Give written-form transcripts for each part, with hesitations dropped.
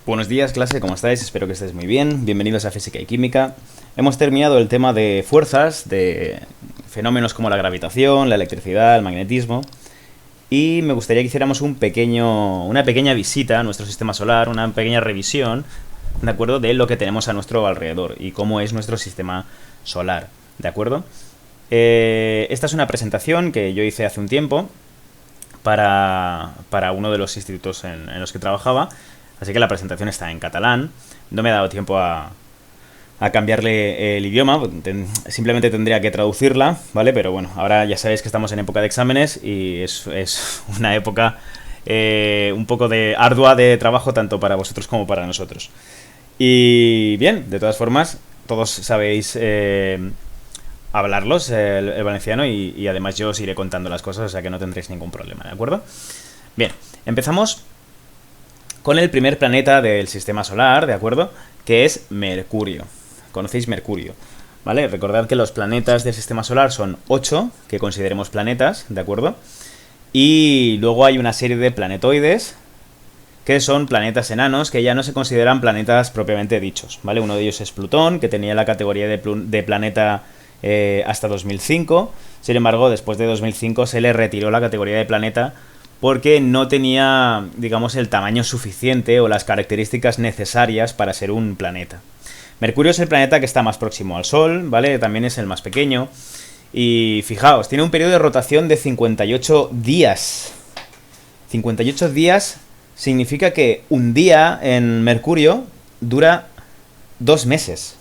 Buenos días, clase, ¿cómo estáis? Espero que estéis muy bien. Bienvenidos a Física y Química. Hemos terminado el tema de fuerzas, de fenómenos como la gravitación, la electricidad, el magnetismo. Y me gustaría que hiciéramos una pequeña visita a nuestro sistema solar, una pequeña revisión, ¿de acuerdo? De lo que tenemos a nuestro alrededor y cómo es nuestro sistema solar, ¿de acuerdo? Esta es una presentación que yo hice hace un tiempo para uno de los institutos en los que trabajaba. Así que la presentación está en catalán. No me he dado tiempo a cambiarle el idioma. Simplemente tendría que traducirla, ¿vale? Pero bueno, ahora ya sabéis que estamos en época de exámenes y es una época un poco ardua de trabajo tanto para vosotros como para nosotros. Y bien, de todas formas, todos sabéis hablarlos, el valenciano, y además yo os iré contando las cosas, o sea que no tendréis ningún problema, ¿de acuerdo? Bien, empezamos con el primer planeta del sistema solar, ¿de acuerdo? Que es Mercurio. ¿Conocéis Mercurio? ¿Vale? Recordad que los planetas del sistema solar son 8, que consideremos planetas, ¿de acuerdo? Y luego hay una serie de planetoides, que son planetas enanos, que ya no se consideran planetas propiamente dichos, ¿vale? Uno de ellos es Plutón, que tenía la categoría de planeta hasta 2005. Sin embargo, después de 2005 se le retiró la categoría de planeta porque no tenía, digamos, el tamaño suficiente o las características necesarias para ser un planeta. Mercurio es el planeta que está más próximo al Sol, ¿vale? También es el más pequeño. Y fijaos, tiene un periodo de rotación de 58 días. 58 días significa que un día en Mercurio dura 2 meses.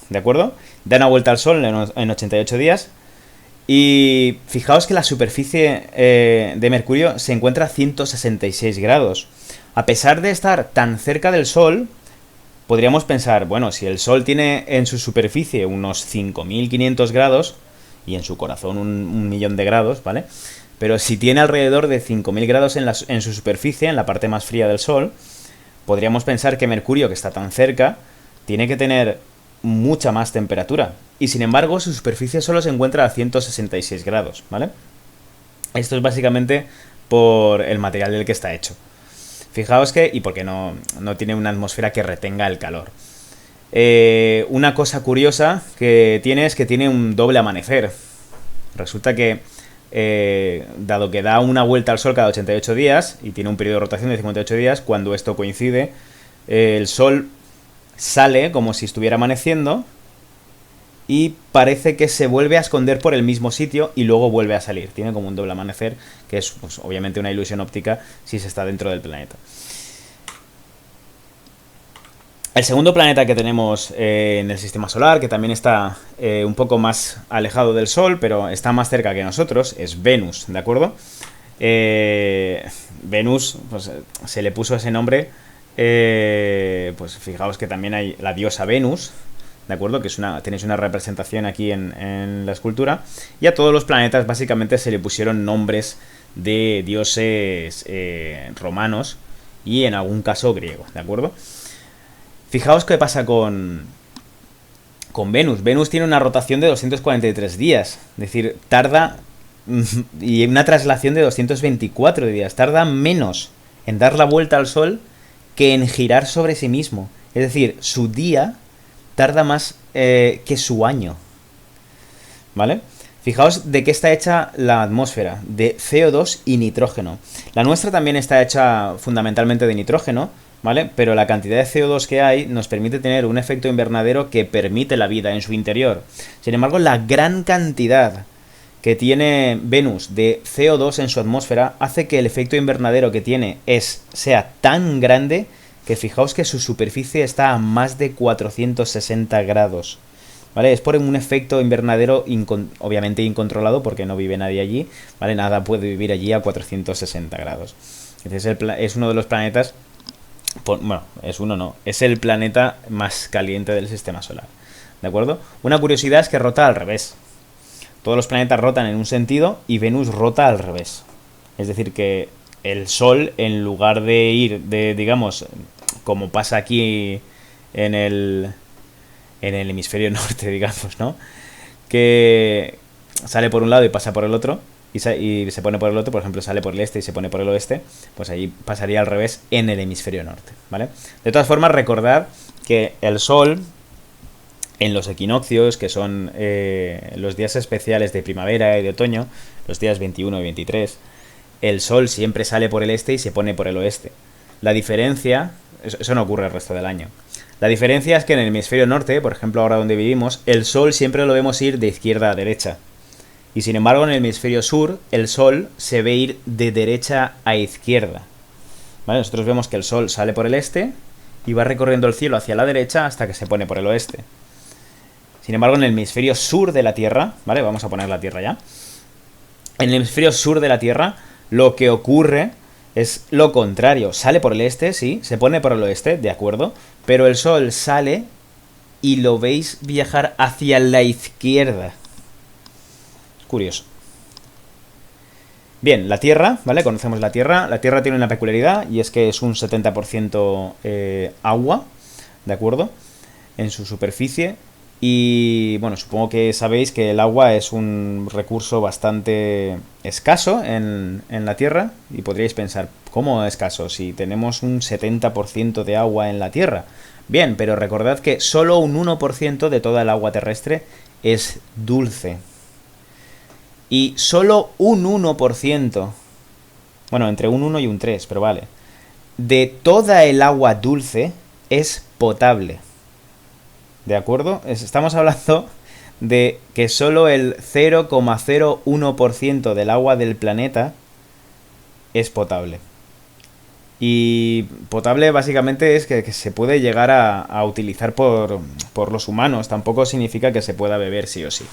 ¿De acuerdo? Da una vuelta al Sol en 88 días. Y fijaos que la superficie de Mercurio se encuentra a 166 grados. A pesar de estar tan cerca del Sol, podríamos pensar, bueno, si el Sol tiene en su superficie unos 5.500 grados y en su corazón un millón de grados, ¿vale? Pero si tiene alrededor de 5.000 grados en su superficie, en la parte más fría del Sol, podríamos pensar que Mercurio, que está tan cerca, tiene que tener mucha más temperatura. Y sin embargo, su superficie solo se encuentra a 166 grados, ¿vale? Esto es básicamente por el material del que está hecho. Fijaos que, y porque no tiene una atmósfera que retenga el calor. Una cosa curiosa que tiene es que tiene un doble amanecer. Resulta que, dado que da una vuelta al Sol cada 88 días y tiene un periodo de rotación de 58 días, cuando esto coincide, el Sol sale como si estuviera amaneciendo y parece que se vuelve a esconder por el mismo sitio y luego vuelve a salir. Tiene como un doble amanecer, que es pues, obviamente una ilusión óptica si se está dentro del planeta. El segundo planeta que tenemos en el sistema solar, que también está un poco más alejado del Sol, pero está más cerca que nosotros, es Venus, ¿de acuerdo? Venus, pues se le puso ese nombre, pues fijaos que también hay la diosa Venus, ¿de acuerdo? Que tenéis una representación aquí en la escultura. Y a todos los planetas básicamente se le pusieron nombres de dioses romanos y en algún caso griegos, ¿de acuerdo? Fijaos qué pasa con Venus. Venus tiene una rotación de 243 días, es decir, tarda y una traslación de 224 días. Tarda menos en dar la vuelta al Sol que en girar sobre sí mismo. Es decir, su día tarda más que su año. ¿Vale? Fijaos de qué está hecha la atmósfera, de CO2 y nitrógeno. La nuestra también está hecha fundamentalmente de nitrógeno, ¿vale? Pero la cantidad de CO2 que hay nos permite tener un efecto invernadero que permite la vida en su interior. Sin embargo, la gran cantidad que tiene Venus de CO2 en su atmósfera hace que el efecto invernadero que tiene sea tan grande que fijaos que su superficie está a más de 460 grados. ¿Vale? Es por un efecto invernadero obviamente incontrolado porque no vive nadie allí, ¿vale? Nada puede vivir allí a 460 grados. Entonces es uno de los planetas, bueno, es el planeta más caliente del sistema solar, ¿de acuerdo? Una curiosidad es que rota al revés. Todos los planetas rotan en un sentido y Venus rota al revés. Es decir que el Sol, en lugar de ir digamos, como pasa aquí en el hemisferio norte, digamos, ¿no? Que sale por un lado y pasa por el otro, y se pone por el otro, por ejemplo, sale por el este y se pone por el oeste, pues ahí pasaría al revés en el hemisferio norte, ¿vale? De todas formas, recordad que el Sol, en los equinoccios, que son los días especiales de primavera y de otoño, los días 21 y 23, el Sol siempre sale por el este y se pone por el oeste. La diferencia, eso no ocurre el resto del año. La diferencia es que en el hemisferio norte, por ejemplo ahora donde vivimos, el Sol siempre lo vemos ir de izquierda a derecha. Y sin embargo en el hemisferio sur, el Sol se ve ir de derecha a izquierda. ¿Vale? Nosotros vemos que el Sol sale por el este y va recorriendo el cielo hacia la derecha hasta que se pone por el oeste. Sin embargo, en el hemisferio sur de la Tierra, ¿vale? Vamos a poner la Tierra ya. En el hemisferio sur de la Tierra, lo que ocurre es lo contrario. Sale por el este, sí, se pone por el oeste, de acuerdo, pero el Sol sale y lo veis viajar hacia la izquierda. Curioso. Bien, la Tierra, ¿vale? Conocemos la Tierra. La Tierra tiene una peculiaridad y es que es un 70% agua, ¿de acuerdo? En su superficie. Y bueno, supongo que sabéis que el agua es un recurso bastante escaso en la Tierra. Y podríais pensar, ¿cómo escaso? Si tenemos un 70% de agua en la Tierra. Bien, pero recordad que solo un 1% de toda el agua terrestre es dulce. Y solo un 1%, bueno, entre un 1 y un 3, pero vale, de toda el agua dulce es potable. ¿De acuerdo? Estamos hablando de que solo el 0,01% del agua del planeta es potable. Y potable básicamente es que se puede llegar a utilizar por los humanos. Tampoco significa que se pueda beber sí o sí.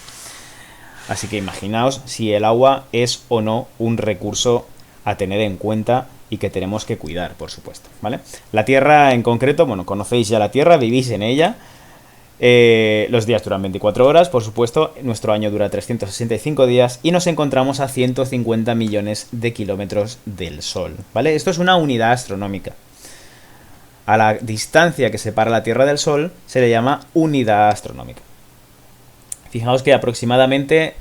Así que imaginaos si el agua es o no un recurso a tener en cuenta y que tenemos que cuidar, por supuesto, ¿vale? La Tierra en concreto, bueno, conocéis ya la Tierra, vivís en ella. Los días duran 24 horas, por supuesto, nuestro año dura 365 días y nos encontramos a 150 millones de kilómetros del Sol, ¿vale? Esto es una unidad astronómica. A la distancia que separa la Tierra del Sol se le llama unidad astronómica. Fijaos que aproximadamente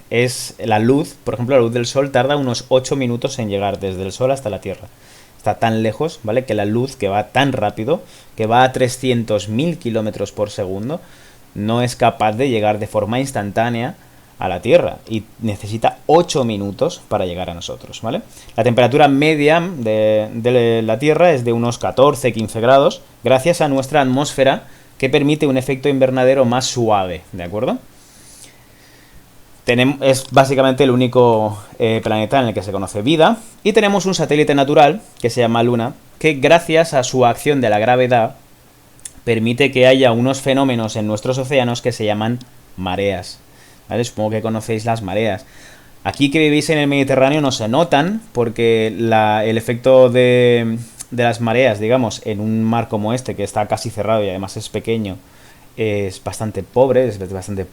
es la luz, por ejemplo, la luz del Sol tarda unos 8 minutos en llegar desde el Sol hasta la Tierra. Está tan lejos, ¿vale? Que la luz, que va tan rápido, que va a 300.000 kilómetros por segundo, no es capaz de llegar de forma instantánea a la Tierra y necesita 8 minutos para llegar a nosotros, ¿vale? La temperatura media de la Tierra es de unos 14-15 grados, gracias a nuestra atmósfera, que permite un efecto invernadero más suave, ¿de acuerdo? Es básicamente el único planeta en el que se conoce vida, y tenemos un satélite natural, que se llama Luna, que gracias a su acción de la gravedad, permite que haya unos fenómenos en nuestros océanos que se llaman mareas, ¿vale? Supongo que conocéis las mareas. Aquí que vivís en el Mediterráneo no se notan, porque el efecto de las mareas, digamos, en un mar como este, que está casi cerrado y además es pequeño, es bastante pobre, es bastante,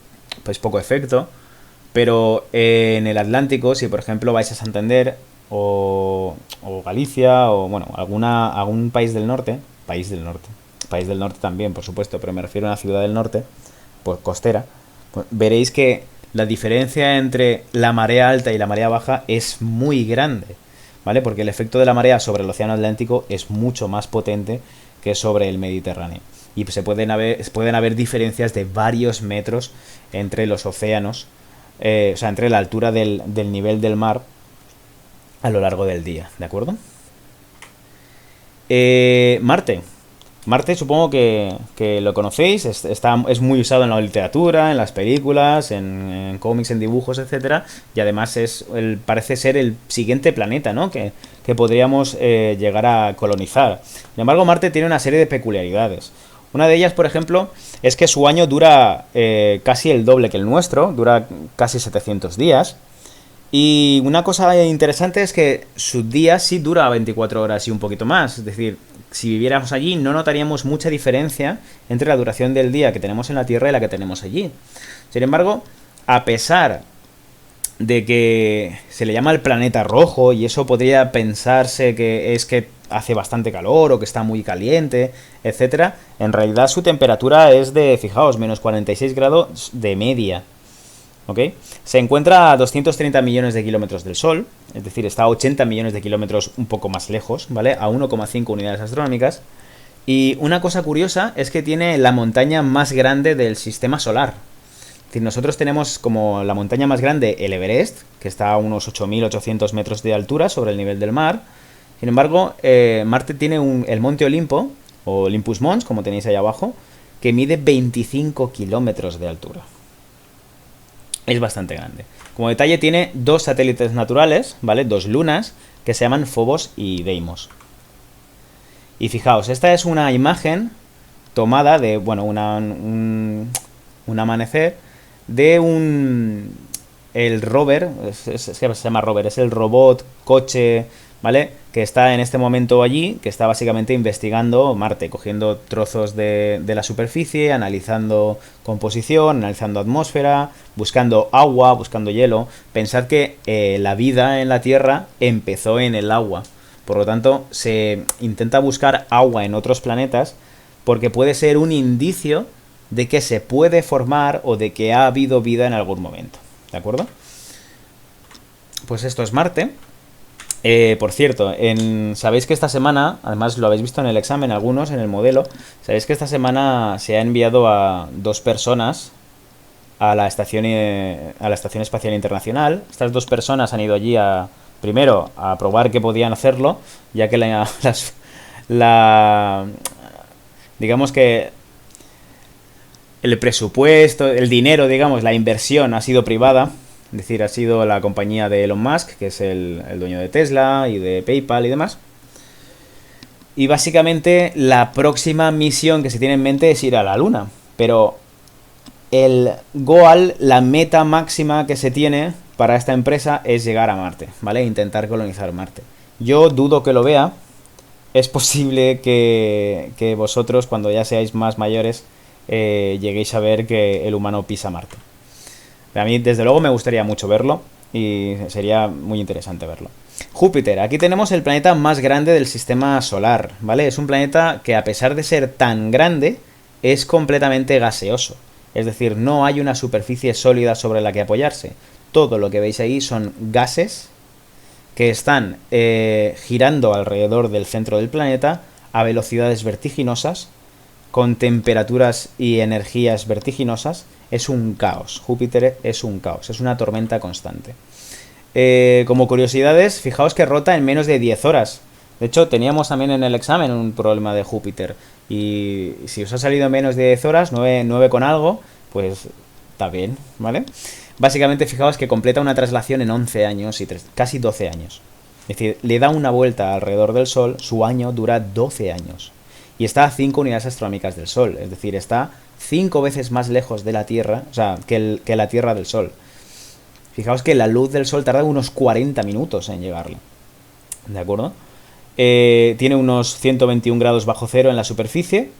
pues, poco efecto. Pero en el Atlántico, si por ejemplo vais a Santander o Galicia o bueno, algún país del norte también, por supuesto, pero me refiero a una ciudad del norte, pues costera, pues veréis que la diferencia entre la marea alta y la marea baja es muy grande, ¿vale? Porque el efecto de la marea sobre el océano Atlántico es mucho más potente que sobre el Mediterráneo. Y pueden haber diferencias de varios metros entre los océanos, o sea, entre la altura del nivel del mar a lo largo del día, ¿de acuerdo? Marte supongo que lo conocéis, es muy usado en la literatura, en las películas, en cómics, en dibujos, etcétera, y además parece ser el siguiente planeta, ¿no? que podríamos llegar a colonizar. Sin embargo, Marte tiene una serie de peculiaridades. Una de ellas, por ejemplo, es que su año dura casi el doble que el nuestro, dura casi 700 días. Y una cosa interesante es que su día sí dura 24 horas y un poquito más. Es decir, si viviéramos allí no notaríamos mucha diferencia entre la duración del día que tenemos en la Tierra y la que tenemos allí. Sin embargo, a pesar de que se le llama el planeta rojo, y eso podría pensarse que es que hace bastante calor o que está muy caliente, etcétera, en realidad su temperatura es de, fijaos, menos 46 grados de media. ¿ok? Se encuentra a 230 millones de kilómetros del Sol, es decir, está a 80 millones de kilómetros un poco más lejos, ¿vale? A 1,5 unidades astronómicas. Y una cosa curiosa es que tiene la montaña más grande del sistema solar. Es decir, nosotros tenemos como la montaña más grande el Everest, que está a unos 8.800 metros de altura sobre el nivel del mar. Sin embargo, Marte tiene el Monte Olimpo, o Olympus Mons, como tenéis ahí abajo, que mide 25 kilómetros de altura. Es bastante grande. Como detalle tiene dos satélites naturales, ¿vale? Dos lunas, que se llaman Phobos y Deimos. Y fijaos, esta es una imagen tomada de, bueno, un amanecer de el rover, es que se llama rover, es el robot, coche, ¿vale? Que está en este momento allí, que está básicamente investigando Marte, cogiendo trozos de la superficie, analizando composición, analizando atmósfera, buscando agua, buscando hielo. Pensad que la vida en la Tierra empezó en el agua. Por lo tanto, se intenta buscar agua en otros planetas porque puede ser un indicio de que se puede formar o de que ha habido vida en algún momento. ¿De acuerdo? Pues esto es Marte. Por cierto, sabéis que esta semana, además lo habéis visto en el examen, algunos en el modelo, sabéis que esta semana se ha enviado a 2 personas a la Estación Espacial Internacional. Estas 2 personas han ido allí primero a probar que podían hacerlo, ya que digamos que el presupuesto, el dinero, digamos, la inversión ha sido privada. Es decir, ha sido la compañía de Elon Musk, que es el dueño de Tesla y de PayPal y demás. Y básicamente la próxima misión que se tiene en mente es ir a la Luna. Pero el goal, la meta máxima que se tiene para esta empresa es llegar a Marte, ¿vale? Intentar colonizar Marte. Yo dudo que lo vea. Es posible que vosotros, cuando ya seáis más mayores, lleguéis a ver que el humano pisa Marte. A mí, desde luego, me gustaría mucho verlo y sería muy interesante verlo. Júpiter. Aquí tenemos el planeta más grande del sistema solar, ¿vale? Es un planeta que, a pesar de ser tan grande, es completamente gaseoso. Es decir, no hay una superficie sólida sobre la que apoyarse. Todo lo que veis ahí son gases que están girando alrededor del centro del planeta a velocidades vertiginosas, con temperaturas y energías vertiginosas. Es un caos. Júpiter es un caos, es una tormenta constante. Como curiosidades, fijaos que rota en menos de 10 horas. De hecho, teníamos también en el examen un problema de Júpiter. Y si os ha salido en menos de 10 horas, 9 con algo, pues está bien, ¿vale? Básicamente, fijaos que completa una traslación en 11 años y casi 12 años. Es decir, le da una vuelta alrededor del Sol, su año dura 12 años. Y está a 5 unidades astronómicas del Sol. Es decir, está 5 veces más lejos de la Tierra, o sea, que la Tierra del Sol. Fijaos que la luz del Sol tarda unos 40 minutos en llegarle. ¿De acuerdo? Tiene unos 121 grados bajo cero en la superficie.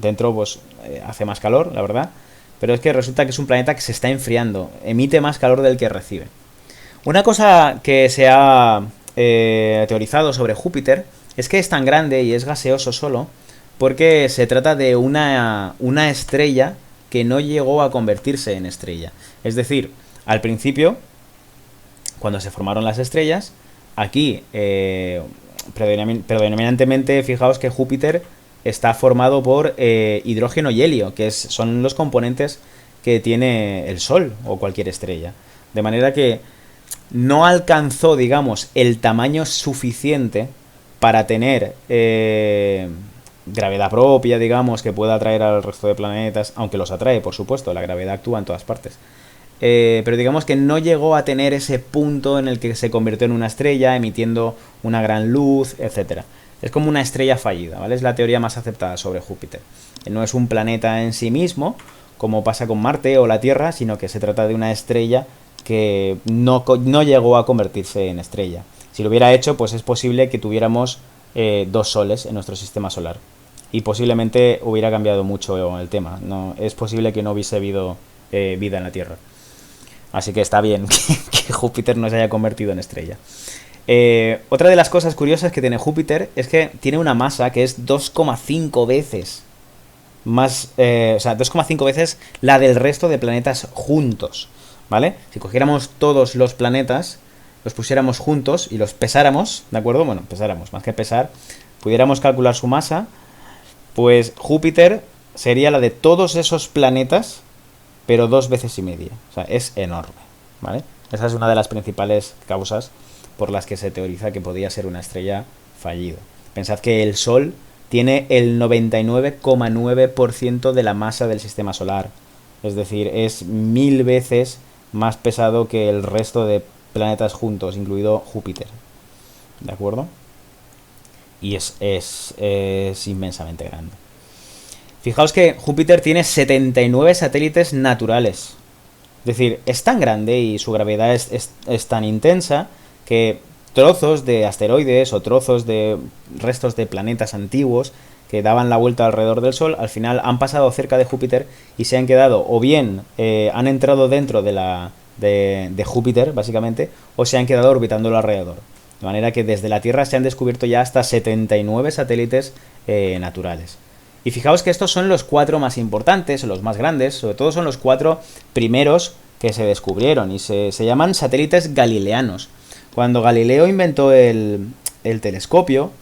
Dentro, pues, hace más calor, la verdad. Pero es que resulta que es un planeta que se está enfriando. Emite más calor del que recibe. Una cosa que se ha teorizado sobre Júpiter es que es tan grande y es gaseoso solo porque se trata de una estrella que no llegó a convertirse en estrella. Es decir, al principio, cuando se formaron las estrellas, aquí, predominantemente, fijaos que Júpiter está formado por hidrógeno y helio, que son los componentes que tiene el Sol o cualquier estrella. De manera que no alcanzó, digamos, el tamaño suficiente para tener gravedad propia, digamos, que pueda atraer al resto de planetas, aunque los atrae, por supuesto, la gravedad actúa en todas partes. Pero digamos que no llegó a tener ese punto en el que se convirtió en una estrella, emitiendo una gran luz, etcétera. Es como una estrella fallida, ¿vale? Es la teoría más aceptada sobre Júpiter. No es un planeta en sí mismo, como pasa con Marte o la Tierra, sino que se trata de una estrella que no llegó a convertirse en estrella. Si lo hubiera hecho, pues es posible que tuviéramos 2 soles en nuestro sistema solar. Y posiblemente hubiera cambiado mucho el tema. Es posible que no hubiese habido vida en la Tierra. Así que está bien que Júpiter no se haya convertido en estrella. Otra de las cosas curiosas que tiene Júpiter es que tiene una masa que es 2,5 veces más, o sea, 2,5 veces la del resto de planetas juntos, ¿vale? Si cogiéramos todos los planetas, los pusiéramos juntos y los pesáramos, ¿de acuerdo? Bueno, pesáramos, más que pesar, pudiéramos calcular su masa, pues Júpiter sería la de todos esos planetas, pero 2 veces y media. O sea, es enorme, ¿vale? Esa es una de las principales causas por las que se teoriza que podía ser una estrella fallida. Pensad que el Sol tiene el 99,9% de la masa del sistema solar. Es decir, es 1000 veces más pesado que el resto de planetas juntos, incluido Júpiter. ¿De acuerdo? Y es inmensamente grande. Fijaos que Júpiter tiene 79 satélites naturales. Es decir, es tan grande y su gravedad es tan intensa que trozos de asteroides o trozos de restos de planetas antiguos que daban la vuelta alrededor del Sol, al final han pasado cerca de Júpiter y se han quedado, o bien han entrado dentro de Júpiter, básicamente, o se han quedado orbitándolo alrededor. De manera que desde la Tierra se han descubierto ya hasta 79 satélites naturales. Y fijaos que estos son los 4 más importantes, o los más grandes, sobre todo son los 4 primeros que se descubrieron y se llaman satélites galileanos. Cuando Galileo inventó el telescopio,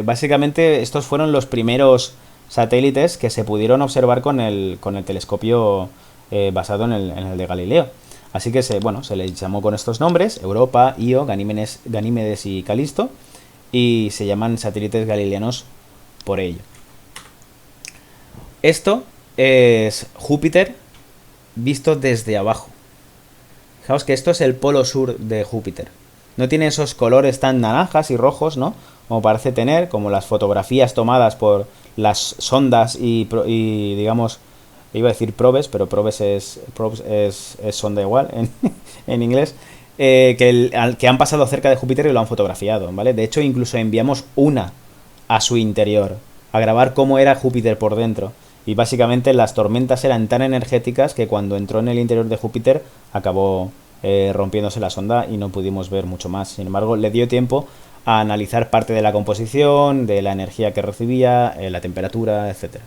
básicamente estos fueron los primeros satélites que se pudieron observar con el telescopio basado en el de Galileo. Así que se les llamó con estos nombres: Europa, Io, Ganímedes y Calisto, y se llaman satélites galileanos por ello. Esto es Júpiter visto desde abajo. Fijaos que esto es el polo sur de Júpiter. No tiene esos colores tan naranjas y rojos, ¿no? Como parece tener, como las fotografías tomadas por las sondas y digamos, iba a decir probes, pero probes es sonda igual en inglés, que han pasado cerca de Júpiter y lo han fotografiado, ¿vale? De hecho, incluso enviamos una a su interior, a grabar cómo era Júpiter por dentro. Y básicamente las tormentas eran tan energéticas que cuando entró en el interior de Júpiter acabó rompiéndose la sonda y no pudimos ver mucho más. Sin embargo, le dio tiempo a analizar parte de la composición, de la energía que recibía, la temperatura, etcétera.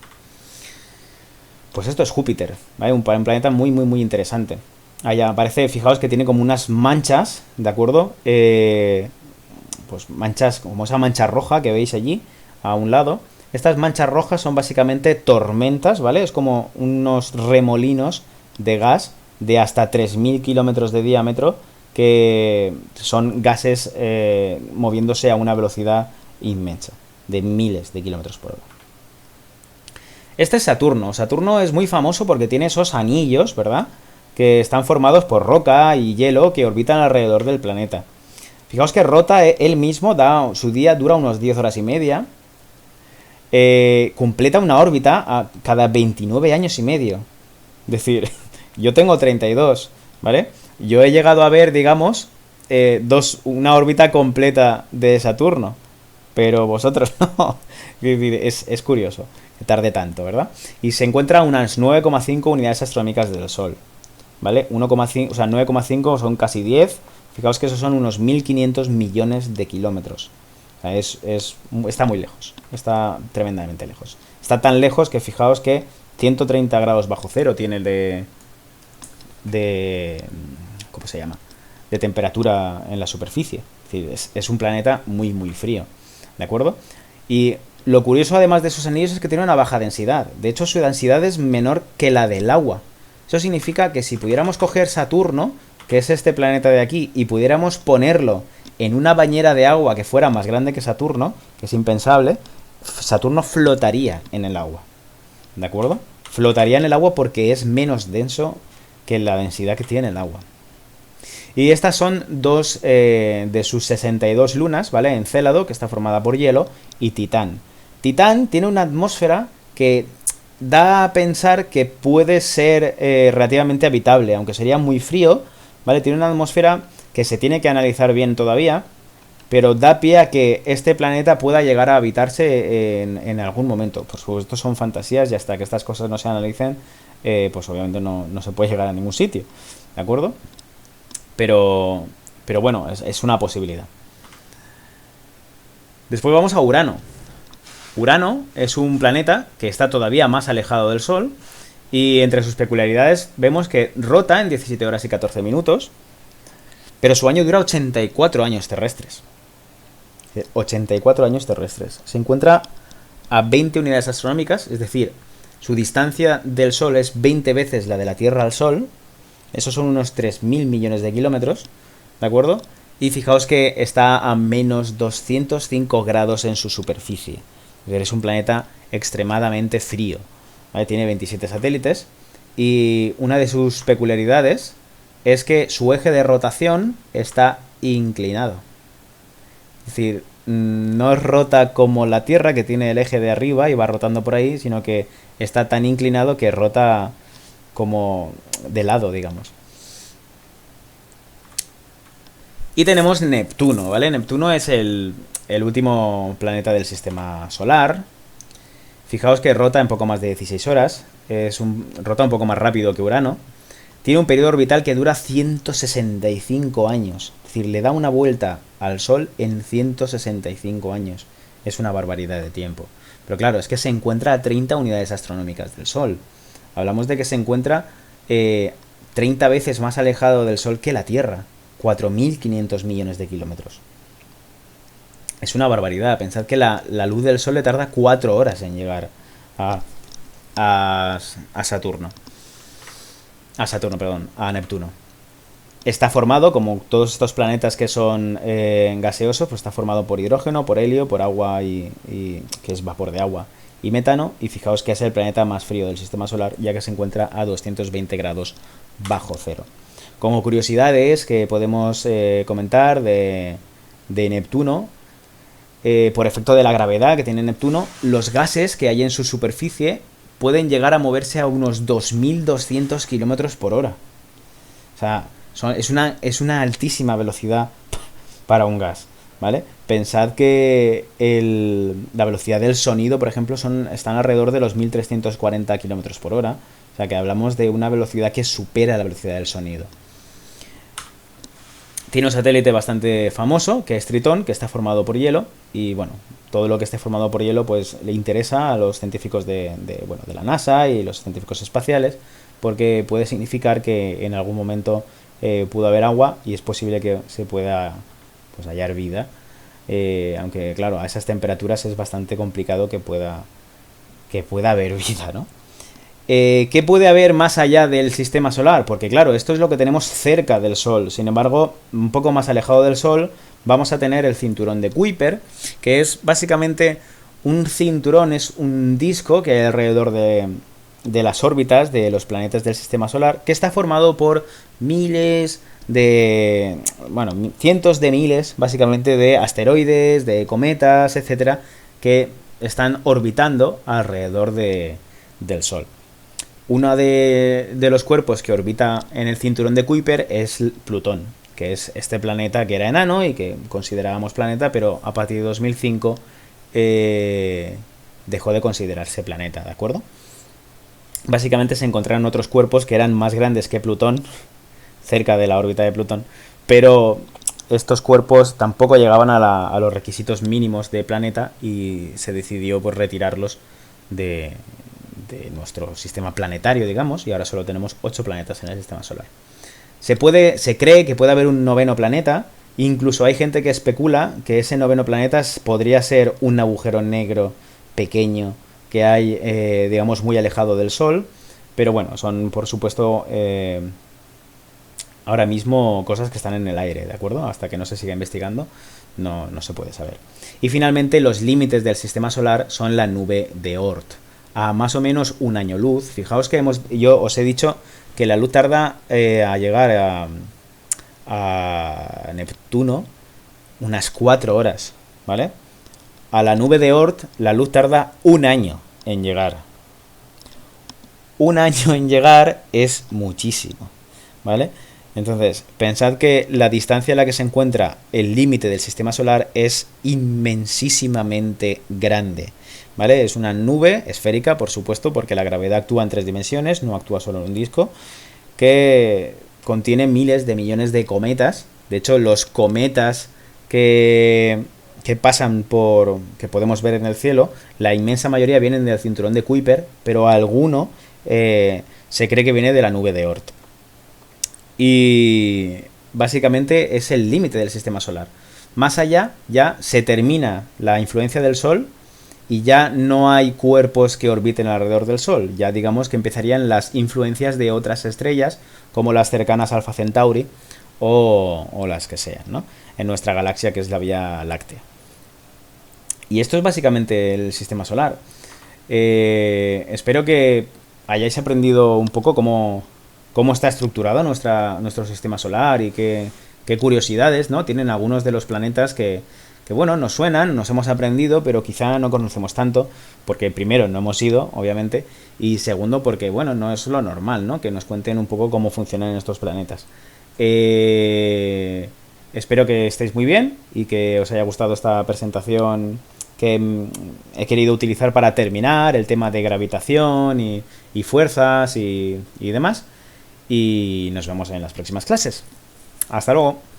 Pues esto es Júpiter, ¿vale? Un planeta muy, muy, muy interesante. Allá aparece, fijaos que tiene como unas manchas, ¿de acuerdo? Pues manchas, como esa mancha roja que veis allí, a un lado. Estas manchas rojas son básicamente tormentas, ¿vale? Es como unos remolinos de gas de hasta 3000 kilómetros de diámetro, que son gases moviéndose a una velocidad inmensa, de miles de kilómetros por hora. Este es Saturno. Saturno es muy famoso porque tiene esos anillos, ¿verdad?, que están formados por roca y hielo que orbitan alrededor del planeta. Fijaos que rota él mismo, su día dura unos 10 horas y media. Completa una órbita a cada 29 años y medio. Es decir, yo tengo 32, ¿vale? Yo he llegado a ver, digamos, una órbita completa de Saturno, pero vosotros no. Es curioso que tarde tanto, ¿verdad? Y se encuentra a unas 9,5 unidades astronómicas del Sol, ¿vale? 1,5, o sea, 9,5 son casi 10. Fijaos que esos son unos 1500 millones de kilómetros. O sea, está muy lejos, está tremendamente lejos. Está tan lejos que fijaos que 130 grados bajo cero tiene el de ¿cómo se llama?, de temperatura en la superficie. Es decir, es un planeta muy, muy frío, ¿de acuerdo? Y lo curioso, además de sus anillos, es que tiene una baja densidad. De hecho, su densidad es menor que la del agua. Eso significa que si pudiéramos coger Saturno, que es este planeta de aquí, y pudiéramos ponerlo en una bañera de agua que fuera más grande que Saturno, que es impensable, Saturno flotaría en el agua. ¿De acuerdo? Flotaría en el agua porque es menos denso que la densidad que tiene el agua. Y estas son dos de sus 62 lunas, ¿vale? Encélado, que está formada por hielo, y Titán. Titán tiene una atmósfera que da a pensar que puede ser relativamente habitable, aunque sería muy frío, ¿vale? Tiene una atmósfera que se tiene que analizar bien todavía, pero da pie a que este planeta pueda llegar a habitarse en algún momento. Por supuesto, son fantasías y hasta que estas cosas no se analicen, pues obviamente no se puede llegar a ningún sitio, ¿de acuerdo? Pero bueno, es una posibilidad. Después vamos a Urano. Urano es un planeta que está todavía más alejado del Sol y entre sus peculiaridades vemos que rota en 17 horas y 14 minutos, pero su año dura 84 años terrestres. 84 años terrestres. Se encuentra a 20 unidades astronómicas, es decir, su distancia del Sol es 20 veces la de la Tierra al Sol. Esos son unos 3.000 millones de kilómetros, ¿de acuerdo? Y fijaos que está a menos 205 grados en su superficie. Es un planeta extremadamente frío, ¿vale? Tiene 27 satélites y una de sus peculiaridades es que su eje de rotación está inclinado. Es decir, no rota como la Tierra, que tiene el eje de arriba y va rotando por ahí, sino que está tan inclinado que rota como de lado, digamos. Y tenemos Neptuno, ¿vale? Neptuno es el último planeta del sistema solar. Fijaos que rota en poco más de 16 horas. Rota un poco más rápido que Urano. Tiene un periodo orbital que dura 165 años. Es decir, le da una vuelta al Sol en 165 años. Es una barbaridad de tiempo. Pero claro, es que se encuentra a 30 unidades astronómicas del Sol. Hablamos de que se encuentra 30 veces más alejado del Sol que la Tierra. 4.500 millones de kilómetros. Es una barbaridad. Pensad que la luz del Sol le tarda 4 horas en llegar a Saturno. A Neptuno. Está formado, como todos estos planetas que son gaseosos, pues está formado por hidrógeno, por helio, por agua y que es vapor de agua, y metano. Y fijaos que es el planeta más frío del sistema solar, ya que se encuentra a 220 grados bajo cero. Como curiosidades que podemos comentar de Neptuno, por efecto de la gravedad que tiene Neptuno, los gases que hay en su superficie pueden llegar a moverse a unos 2.200 kilómetros por hora. O sea, es una altísima velocidad para un gas, ¿vale? Pensad que la velocidad del sonido, por ejemplo, están alrededor de los 1.340 kilómetros por hora. O sea, que hablamos de una velocidad que supera la velocidad del sonido. Tiene un satélite bastante famoso, que es Tritón, que está formado por hielo. Y bueno, todo lo que esté formado por hielo pues le interesa a los científicos de la NASA y los científicos espaciales, porque puede significar que en algún momento pudo haber agua y es posible que se pueda pues hallar vida. Aunque claro, a esas temperaturas es bastante complicado que pueda haber vida, ¿no? ¿Qué puede haber más allá del sistema solar? Porque claro, esto es lo que tenemos cerca del Sol. Sin embargo, un poco más alejado del Sol vamos a tener el cinturón de Kuiper, que es básicamente un cinturón, es un disco que hay alrededor de las órbitas de los planetas del sistema solar, que está formado por cientos de miles, básicamente, de asteroides, de cometas, etcétera, que están orbitando alrededor del Sol. Uno de los cuerpos que orbita en el cinturón de Kuiper es Plutón, que es este planeta que era enano y que considerábamos planeta, pero a partir de 2005 dejó de considerarse planeta, ¿de acuerdo? Básicamente se encontraron otros cuerpos que eran más grandes que Plutón, cerca de la órbita de Plutón, pero estos cuerpos tampoco llegaban a los requisitos mínimos de planeta y se decidió pues retirarlos de nuestro sistema planetario, digamos, y ahora solo tenemos 8 planetas en el sistema solar. Se cree que puede haber un noveno planeta, incluso hay gente que especula que ese noveno planeta podría ser un agujero negro pequeño que hay, digamos, muy alejado del Sol, pero bueno, son por supuesto ahora mismo cosas que están en el aire, ¿de acuerdo? Hasta que no se siga investigando no se puede saber. Y finalmente los límites del sistema solar son la nube de Oort, a más o menos un año luz. Fijaos que yo os he dicho que la luz tarda a llegar a Neptuno unas 4 horas, ¿vale? A la nube de Oort la luz tarda un año en llegar. Un año en llegar es muchísimo, ¿vale? Entonces, pensad que la distancia a la que se encuentra el límite del sistema solar es inmensísimamente grande, ¿vale? Es una nube esférica, por supuesto, porque la gravedad actúa en 3 dimensiones, no actúa solo en un disco, que contiene miles de millones de cometas. De hecho, los cometas que que pasan que podemos ver en el cielo, la inmensa mayoría vienen del cinturón de Kuiper, pero alguno se cree que viene de la nube de Oort. Y básicamente es el límite del sistema solar. Más allá ya se termina la influencia del Sol y ya no hay cuerpos que orbiten alrededor del Sol. Ya digamos que empezarían las influencias de otras estrellas, como las cercanas a Alpha Centauri o las que sean, ¿no? En nuestra galaxia, que es la Vía Láctea. Y esto es básicamente el sistema solar. Espero que hayáis aprendido un poco cómo está estructurado nuestro sistema solar y qué curiosidades, ¿no? Tienen algunos de los planetas que, bueno, nos suenan, nos hemos aprendido, pero quizá no conocemos tanto, porque primero no hemos ido, obviamente, y segundo porque, bueno, no es lo normal, ¿no? Que nos cuenten un poco cómo funcionan estos planetas. Espero que estéis muy bien y que os haya gustado esta presentación que he querido utilizar para terminar el tema de gravitación y fuerzas y demás. Y nos vemos en las próximas clases. Hasta luego.